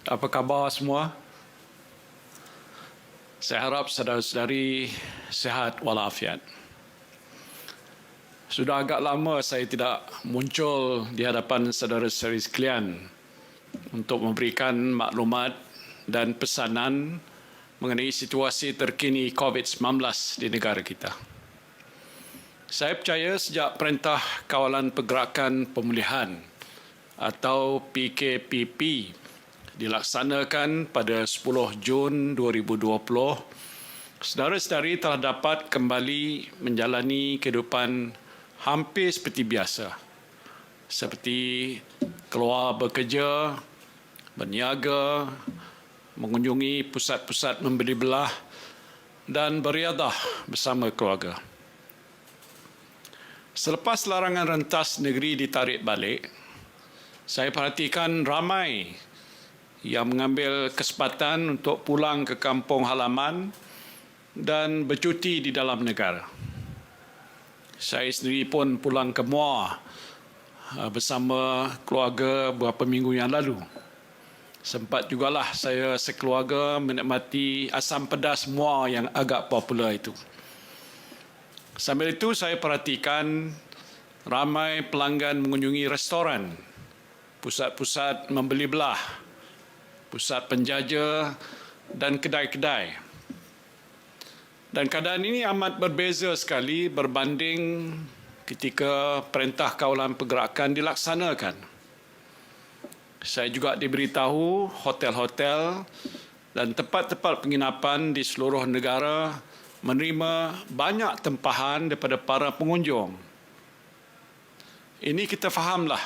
Apa khabar semua? Saya harap saudara-saudari sihat walafiat. Sudah agak lama saya tidak muncul di hadapan saudara-saudari sekalian untuk memberikan maklumat dan pesanan mengenai situasi terkini COVID-19 di negara kita. Saya percaya sejak Perintah Kawalan Pergerakan Pemulihan atau PKPP dilaksanakan pada 10 Jun 2020, saudara-saudari telah dapat kembali menjalani kehidupan hampir seperti biasa, seperti keluar bekerja, berniaga, mengunjungi pusat-pusat membeli belah dan beriadah bersama keluarga. Selepas larangan rentas negeri ditarik balik, saya perhatikan ramai yang mengambil kesempatan untuk pulang ke kampung halaman dan bercuti di dalam negara. Saya sendiri pun pulang ke Muar bersama keluarga beberapa minggu yang lalu. Sempat jugalah saya sekeluarga menikmati asam pedas Muar yang agak popular itu. Sambil itu saya perhatikan ramai pelanggan mengunjungi restoran, pusat-pusat membeli belah, pusat penjaja dan kedai-kedai. Dan keadaan ini amat berbeza sekali berbanding ketika Perintah Kawalan Pergerakan dilaksanakan. Saya juga diberitahu hotel-hotel dan tempat-tempat penginapan di seluruh negara menerima banyak tempahan daripada para pengunjung. Ini kita fahamlah,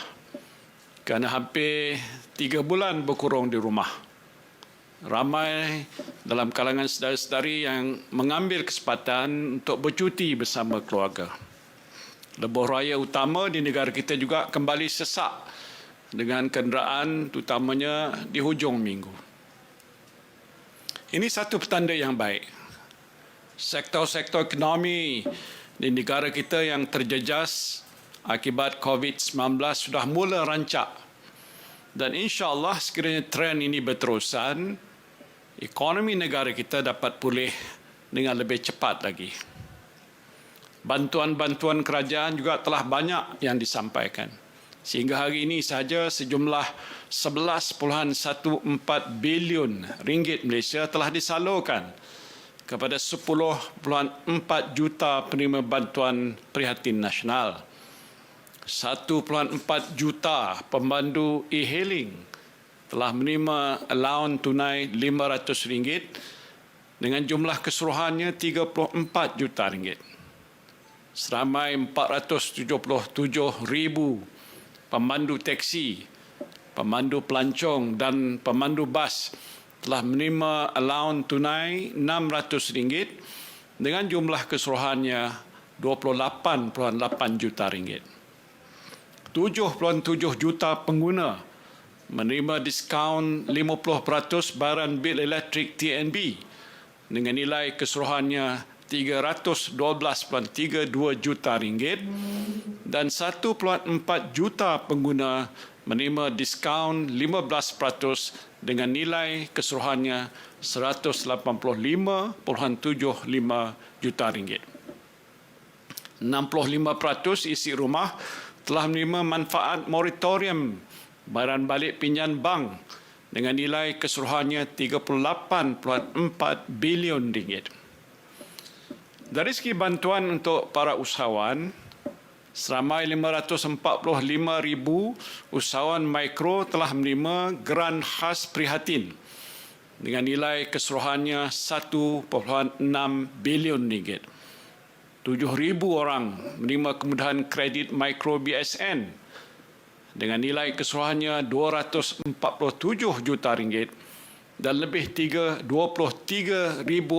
kerana hampir 3 bulan berkurung di rumah. Ramai dalam kalangan saudara-saudari yang mengambil kesempatan untuk bercuti bersama keluarga. Lebuh raya utama di negara kita juga kembali sesak dengan kenderaan terutamanya di hujung minggu. Ini satu petanda yang baik. Sektor-sektor ekonomi di negara kita yang terjejas akibat COVID-19 sudah mula rancak, dan insya-Allah sekiranya trend ini berterusan, ekonomi negara kita dapat pulih dengan lebih cepat lagi. Bantuan-bantuan kerajaan juga telah banyak yang disampaikan. Sehingga hari ini sahaja sejumlah 11.14 bilion ringgit Malaysia telah disalurkan kepada 10.4 juta penerima bantuan prihatin nasional. 1.4 juta pemandu e-hailing telah menerima allowance tunai RM500 dengan jumlah keseluruhannya 34 juta ringgit. Seramai 477,000 pemandu teksi, pemandu pelancong dan pemandu bas telah menerima allowance tunai RM600 dengan jumlah keseluruhannya 28.8 juta ringgit. 7.7 juta pengguna menerima diskaun 50% barang bil elektrik TNB dengan nilai keseluruhannya 312.32 juta ringgit, dan 1.4 juta pengguna menerima diskaun 15% dengan nilai keseluruhannya 185.75 juta ringgit. 65% isi rumah telah menerima manfaat moratorium bayaran balik pinjaman bank dengan nilai keseluruhannya 38.4 bilion ringgit. Dari segi bantuan untuk para usahawan, seramai 545,000 usahawan mikro telah menerima geran khas prihatin dengan nilai keseluruhannya 1.6 bilion ringgit. 7,000 orang menerima kemudahan kredit mikro BSN dengan nilai keseluruhannya 247 juta ringgit, dan lebih 23,000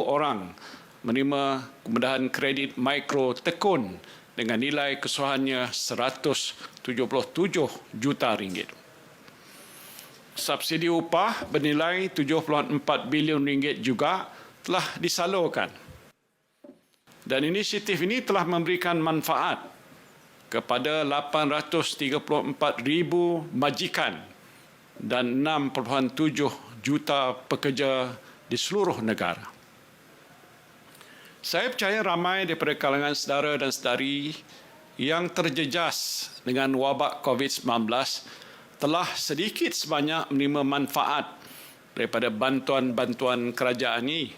orang menerima kemudahan kredit mikro tekun dengan nilai keseluruhannya 177 juta ringgit. Subsidi upah bernilai 7.4 bilion ringgit juga telah disalurkan. Dan inisiatif ini telah memberikan manfaat kepada 834,000 majikan dan 6.7 juta pekerja di seluruh negara. Saya percaya ramai daripada kalangan saudara dan saudari yang terjejas dengan wabak COVID-19 telah sedikit sebanyak menerima manfaat daripada bantuan-bantuan kerajaan ini.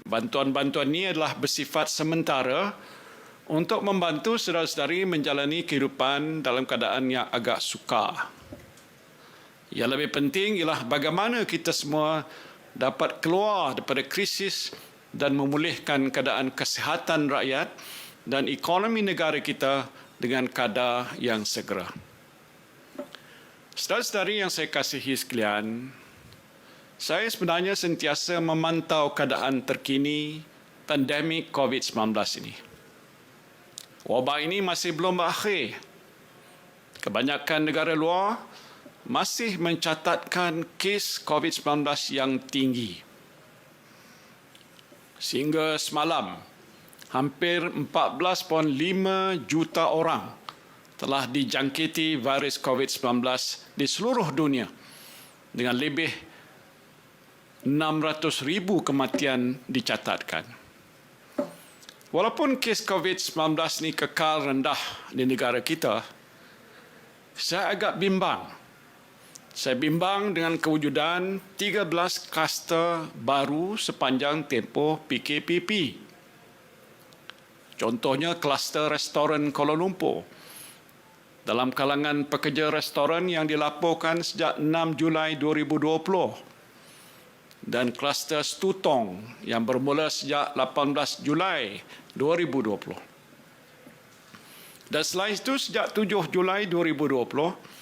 Bantuan-bantuan ini adalah bersifat sementara untuk membantu saudara-saudari menjalani kehidupan dalam keadaan yang agak sukar. Yang lebih penting ialah bagaimana kita semua dapat keluar daripada krisis dan memulihkan keadaan kesihatan rakyat dan ekonomi negara kita dengan kadar yang segera. Saudara-saudari yang saya kasihi sekalian, saya sebenarnya sentiasa memantau keadaan terkini pandemik COVID-19 ini. Wabak ini masih belum berakhir. Kebanyakan negara luar masih mencatatkan kes COVID-19 yang tinggi. Sehingga semalam, hampir 14.5 juta orang telah dijangkiti virus COVID-19 di seluruh dunia dengan lebih 600,000 kematian dicatatkan. Walaupun kes COVID-19 ini kekal rendah di negara kita, saya agak bimbang. Saya bimbang dengan kewujudan 13 kluster baru sepanjang tempoh PKPP. Contohnya kluster restoran Kuala Lumpur. Dalam kalangan pekerja restoran yang dilaporkan sejak 6 Julai 2020 dan kluster Stutong yang bermula sejak 18 Julai 2020. Dan selain itu sejak 7 Julai 2020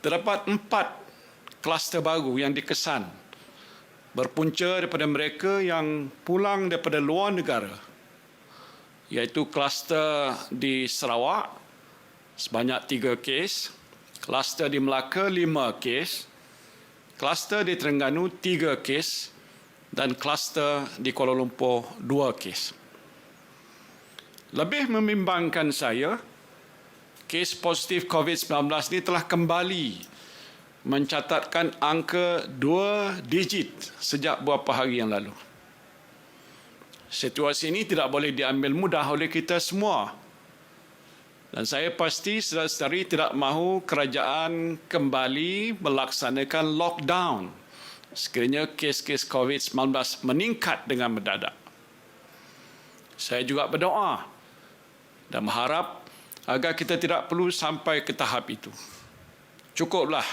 terdapat 4 kluster baru yang dikesan berpunca daripada mereka yang pulang daripada luar negara, iaitu kluster di Sarawak sebanyak 3 kes, kluster di Melaka 5 kes, kluster di Terengganu 3 kes dan kluster di Kuala Lumpur 2 kes. Lebih membimbangkan saya, kes positif COVID-19 ini telah kembali mencatatkan angka 2 digit sejak beberapa hari yang lalu. Situasi ini tidak boleh diambil mudah oleh kita semua. Dan saya pasti saudara-saudari tidak mahu kerajaan kembali melaksanakan lockdown sekiranya kes-kes COVID-19 meningkat dengan mendadak. Saya juga berdoa dan berharap agar kita tidak perlu sampai ke tahap itu. Cukuplah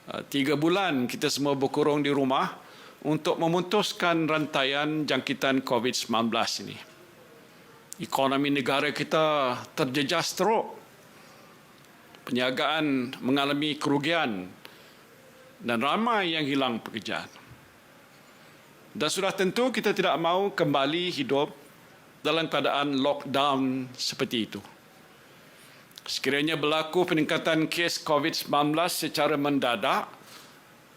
3 bulan kita semua berkurung di rumah untuk memutuskan rantaian jangkitan COVID-19 ini. Ekonomi negara kita terjejas teruk. Perniagaan mengalami kerugian dan ramai yang hilang pekerjaan. Dan sudah tentu kita tidak mahu kembali hidup dalam keadaan lockdown seperti itu. Sekiranya berlaku peningkatan kes COVID-19 secara mendadak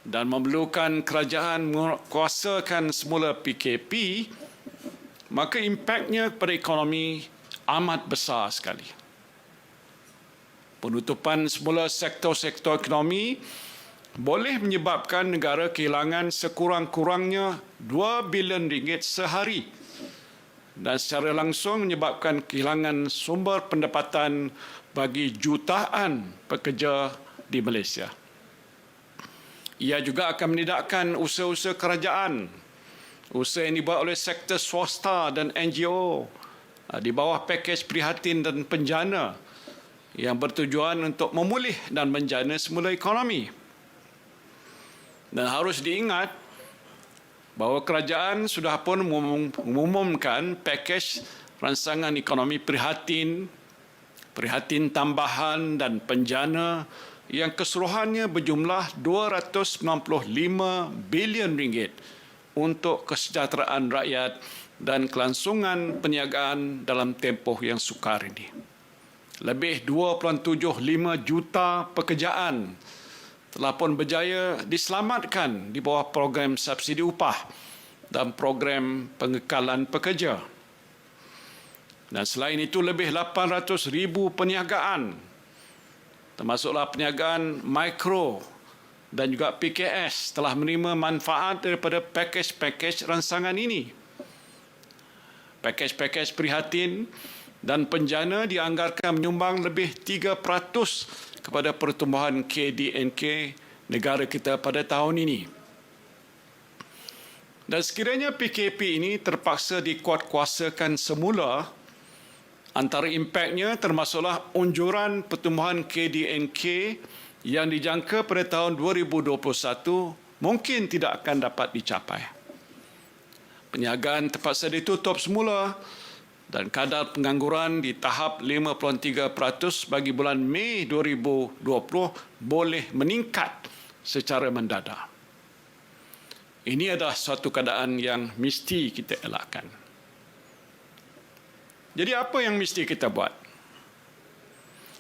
dan memerlukan kerajaan menguasakan semula PKP, maka impaknya kepada ekonomi amat besar sekali. Penutupan semula sektor-sektor ekonomi boleh menyebabkan negara kehilangan sekurang-kurangnya 2 bilion ringgit sehari dan secara langsung menyebabkan kehilangan sumber pendapatan bagi jutaan pekerja di Malaysia. Ia juga akan menidakkan usaha-usaha kerajaan, usaha yang dibuat oleh sektor swasta dan NGO di bawah pakej prihatin dan penjana yang bertujuan untuk memulih dan menjana semula ekonomi. Dan harus diingat bahawa kerajaan sudah pun mengumumkan pakej rancangan ekonomi prihatin, prihatin tambahan dan penjana yang keseluruhannya berjumlah 295 bilion ringgit untuk kesejahteraan rakyat dan kelangsungan perniagaan dalam tempoh yang sukar ini. Lebih 2.75 juta pekerjaan telah pun berjaya diselamatkan di bawah program subsidi upah dan program pengekalan pekerja. Dan selain itu lebih 800,000 perniagaan, termasuklah perniagaan mikro dan juga PKS telah menerima manfaat daripada pakej-pakej rancangan ini. Pakej-pakej prihatin dan penjana dianggarkan menyumbang lebih 3% kepada pertumbuhan KDNK negara kita pada tahun ini. Dan sekiranya PKP ini terpaksa dikuatkuasakan semula, antara impaknya termasuklah unjuran pertumbuhan KDNK yang dijangka pada tahun 2021 mungkin tidak akan dapat dicapai. Perniagaan terpaksa ditutup semula dan kadar pengangguran di tahap 53% bagi bulan Mei 2020 boleh meningkat secara mendadak. Ini adalah suatu keadaan yang mesti kita elakkan. Jadi apa yang mesti kita buat?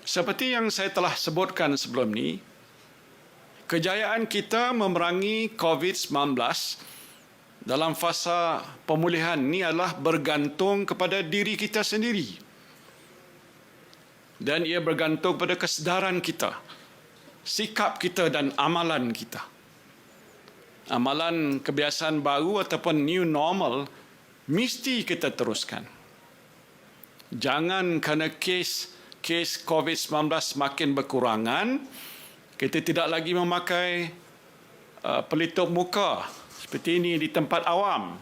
Seperti yang saya telah sebutkan sebelum ini, kejayaan kita memerangi COVID-19 dalam fasa pemulihan ini adalah bergantung kepada diri kita sendiri. Dan ia bergantung pada kesedaran kita, sikap kita dan amalan kita. Amalan kebiasaan baru ataupun new normal mesti kita teruskan. Jangan kerana kes COVID-19 makin berkurangan, kita tidak lagi memakai pelitup muka seperti ini di tempat awam.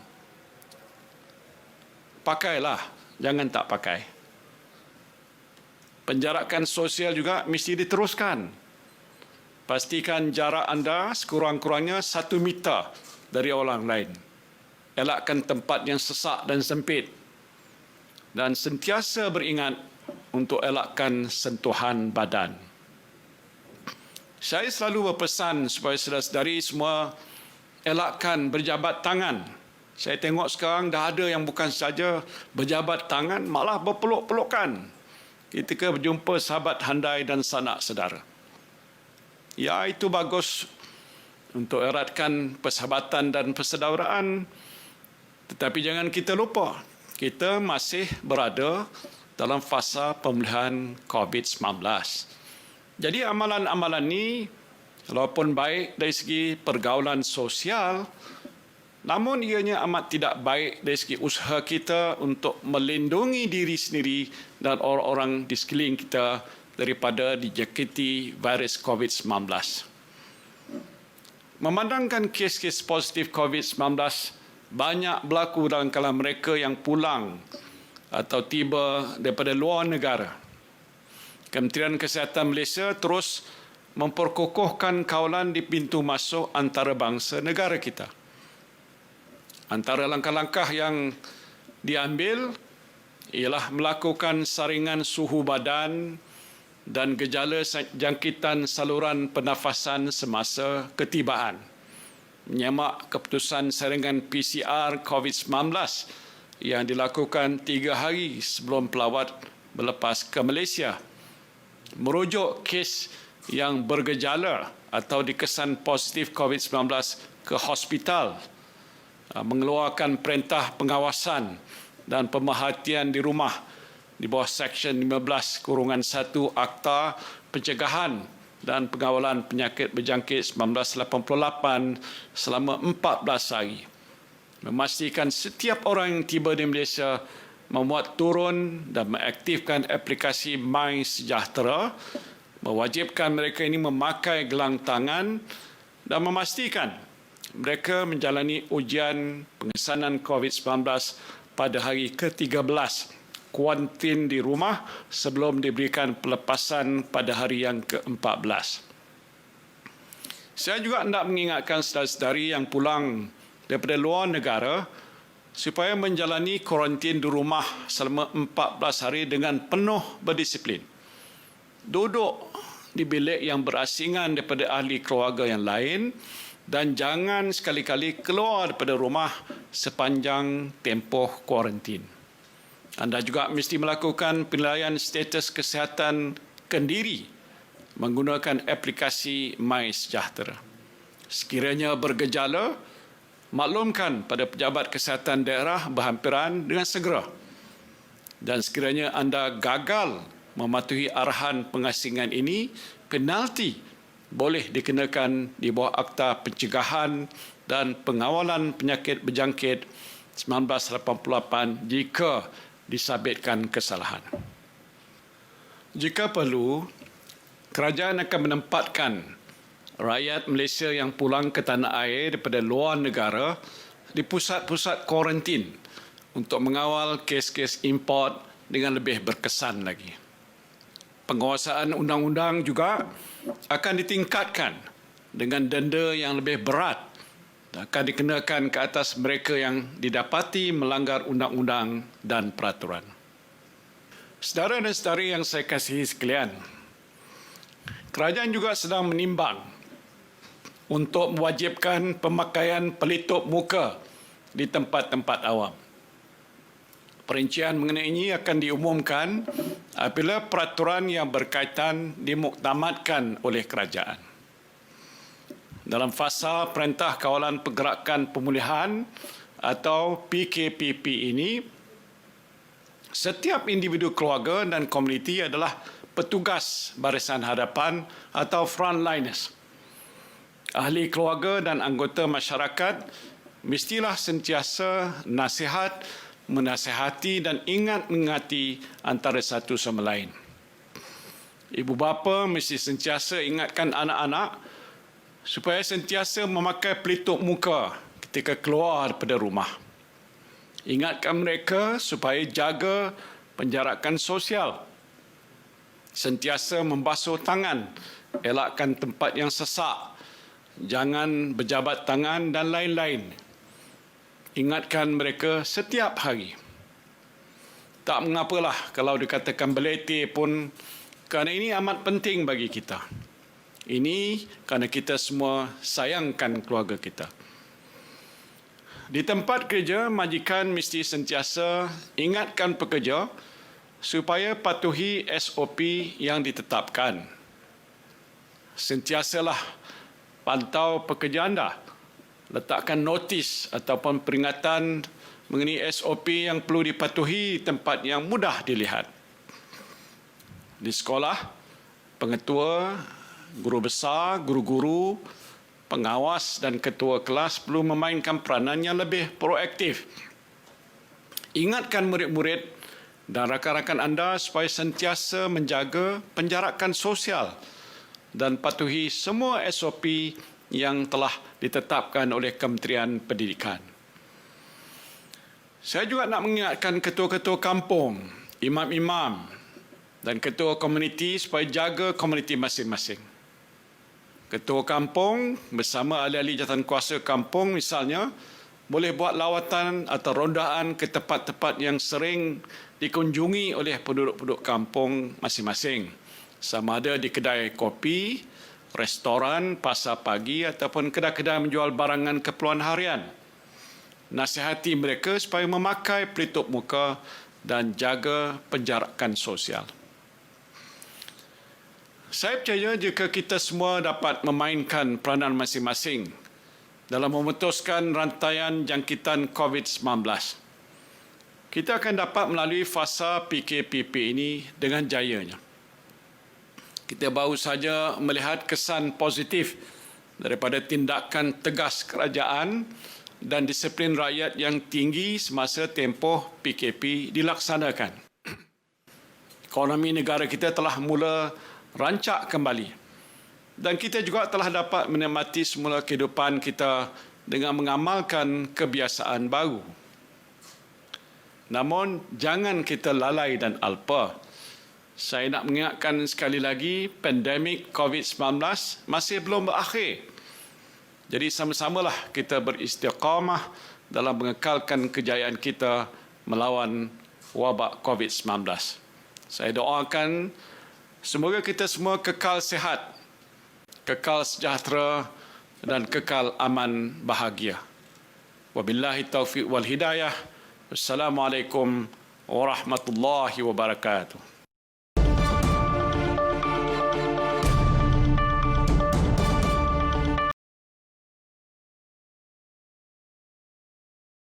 Pakailah, jangan tak pakai. Penjarakan sosial juga mesti diteruskan. Pastikan jarak anda sekurang-kurangnya 1 meter dari orang lain. Elakkan tempat yang sesak dan sempit. Dan sentiasa beringat untuk elakkan sentuhan badan. Saya selalu berpesan supaya saudara-saudari semua elakkan berjabat tangan. Saya tengok sekarang dah ada yang bukan saja berjabat tangan, malah berpeluk-pelukan ketika berjumpa sahabat handai dan sanak saudara. Ya, itu bagus untuk eratkan persahabatan dan persaudaraan. Tetapi jangan kita lupa, kita masih berada dalam fasa pemulihan COVID-19. Jadi amalan-amalan ini, walaupun baik dari segi pergaulan sosial, namun ianya amat tidak baik dari segi usaha kita untuk melindungi diri sendiri dan orang-orang di sekeliling kita daripada dijangkiti virus COVID-19. Memandangkan kes-kes positif COVID-19 banyak berlaku dalam kalangan mereka yang pulang atau tiba daripada luar negara. Kementerian Kesihatan Malaysia terus memperkokohkan kawalan di pintu masuk antarabangsa negara kita. Antara langkah-langkah yang diambil ialah melakukan saringan suhu badan dan gejala jangkitan saluran pernafasan semasa ketibaan. Menyemak keputusan saringan PCR COVID-19 yang dilakukan 3 hari sebelum pelawat berlepas ke Malaysia. Merujuk kes yang bergejala atau dikesan positif COVID-19 ke hospital, mengeluarkan perintah pengawasan dan pemerhatian di rumah di bawah Seksyen 15-1 Akta Pencegahan dan Pengawalan Penyakit Berjangkit 1988 selama 14 hari. Memastikan setiap orang yang tiba di Malaysia memuat turun dan mengaktifkan aplikasi MySejahtera, mewajibkan mereka ini memakai gelang tangan dan memastikan mereka menjalani ujian pengesanan COVID-19 pada hari ke-13 kuarantin di rumah sebelum diberikan pelepasan pada hari yang ke-14. Saya juga hendak mengingatkan saudara-saudari yang pulang daripada luar negara supaya menjalani kuarantin di rumah selama 14 hari dengan penuh berdisiplin. Duduk di bilik yang berasingan daripada ahli keluarga yang lain dan jangan sekali-kali keluar daripada rumah sepanjang tempoh kuarantin. Anda juga mesti melakukan penilaian status kesihatan kendiri menggunakan aplikasi MySejahtera. Sekiranya bergejala, maklumkan pada pejabat kesihatan daerah berhampiran dengan segera. Dan sekiranya anda gagal mematuhi arahan pengasingan ini, penalti boleh dikenakan di bawah Akta Pencegahan dan Pengawalan Penyakit Berjangkit 1988 jika disabitkan kesalahan. Jika perlu, kerajaan akan menempatkan rakyat Malaysia yang pulang ke tanah air daripada luar negara di pusat-pusat kuarantin untuk mengawal kes-kes import dengan lebih berkesan lagi. Penguasaan undang-undang juga akan ditingkatkan dengan denda yang lebih berat dan akan dikenakan ke atas mereka yang didapati melanggar undang-undang dan peraturan. Saudara dan saudari yang saya kasihi sekalian, kerajaan juga sedang menimbang untuk mewajibkan pemakaian pelitup muka di tempat-tempat awam. Perincian mengenai ini akan diumumkan apabila peraturan yang berkaitan dimuktamadkan oleh kerajaan. Dalam fasa Perintah Kawalan Pergerakan Pemulihan atau PKPP ini, setiap individu keluarga dan komuniti adalah petugas barisan hadapan atau frontliners. Ahli keluarga dan anggota masyarakat mestilah sentiasa menasihati dan ingat mengingati antara satu sama lain. Ibu bapa mesti sentiasa ingatkan anak-anak supaya sentiasa memakai pelitup muka ketika keluar daripada rumah. Ingatkan mereka supaya jaga penjarakan sosial. Sentiasa membasuh tangan, elakkan tempat yang sesak, jangan berjabat tangan dan lain-lain. Ingatkan mereka setiap hari. Tak mengapalah kalau dikatakan belete pun, kerana ini amat penting bagi kita. Ini kerana kita semua sayangkan keluarga kita. Di tempat kerja, majikan mesti sentiasa ingatkan pekerja supaya patuhi SOP yang ditetapkan. Sentiasalah pantau pekerja anda. Letakkan notis ataupun peringatan mengenai SOP yang perlu dipatuhi di tempat yang mudah dilihat. Di sekolah, pengetua, guru besar, guru-guru, pengawas dan ketua kelas perlu memainkan peranan yang lebih proaktif. Ingatkan murid-murid dan rakan-rakan anda supaya sentiasa menjaga penjarakan sosial dan patuhi semua SOP yang telah ditetapkan oleh Kementerian Pendidikan. Saya juga nak mengingatkan ketua-ketua kampung, imam-imam dan ketua komuniti supaya jaga komuniti masing-masing. Ketua kampung bersama ahli-ahli jawatankuasa kampung misalnya boleh buat lawatan atau rondaan ke tempat-tempat yang sering dikunjungi oleh penduduk-penduduk kampung masing-masing. Sama ada di kedai kopi, restoran, pasar pagi ataupun kedai-kedai menjual barangan keperluan harian. Nasihati mereka supaya memakai pelitup muka dan jaga penjarakan sosial. Saya percaya jika kita semua dapat memainkan peranan masing-masing dalam memutuskan rantaian jangkitan COVID-19, kita akan dapat melalui fasa PKPP ini dengan jayanya. Kita baru saja melihat kesan positif daripada tindakan tegas kerajaan dan disiplin rakyat yang tinggi semasa tempoh PKP dilaksanakan. Ekonomi negara kita telah mula rancak kembali dan kita juga telah dapat menikmati semula kehidupan kita dengan mengamalkan kebiasaan baru. Namun, jangan kita lalai dan alpa. Saya nak mengingatkan sekali lagi, pandemik COVID-19 masih belum berakhir. Jadi sama-samalah kita beristiqamah dalam mengekalkan kejayaan kita melawan wabak COVID-19. Saya doakan semoga kita semua kekal sihat, kekal sejahtera dan kekal aman bahagia. Wabillahi taufiq wal hidayah. Wassalamualaikum warahmatullahi wabarakatuh.